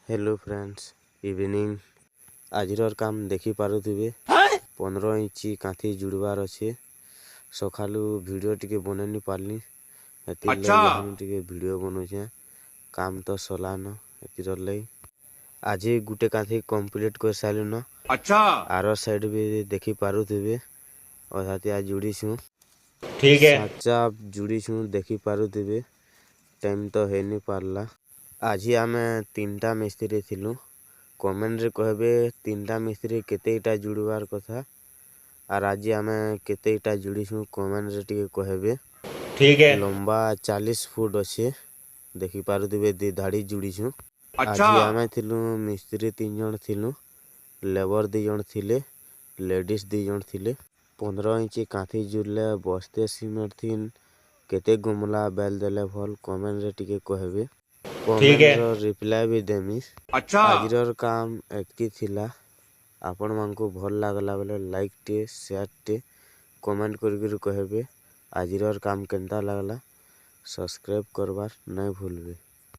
Hello friends evening आजिर काम देखि पारुथिबे 15 इंची कांथी जुड़वार अच्छे सकालू वीडियो टिके बने नि पारली हेतिर लगे हम टिके वीडियो बनौछे काम तो सलान हेतिर लई आज गुटे कांथी कंप्लीट कर सालु न अच्छा आरो साइड भी देखि पारुथिबे अधातिया जुड़ीछु ठीक है साचा जुड़ीछु देखि पारुथिबे टाइम तो हे नि पारला आज आमे तीनटा मिस्त्री थिलु कमेंट रे कहबे तीनटा मिस्त्री केतेटा जुड़वार कथा और आज आमे केतेटा जुड़ीछु कमेंट रे टिके कहबे ठीक है लंबा 40 फुट अच्छे देखि पारुथिबे दी धाड़ी जुड़ीछु अच्छा आज आमे थिलु मिस्त्री 3 जण थिलु लेबर 2 जण थिले लेडीज 2 जण थिले 15 इंची कांथी जुड़ले बस्ते सीमेंट थिन केते गुमला बेल देले भल कमेंट रे टिके कहबे कमेंट रो रिप्लाई भी देमी अच्छा आजिर काम एतकी थिला आपण मानकु भल लागला बेले लाइक टे शेयर टे कमेंट करिक कहबे आजिर काम केनता लागला सब्सक्राइब करबार नै भूलबे।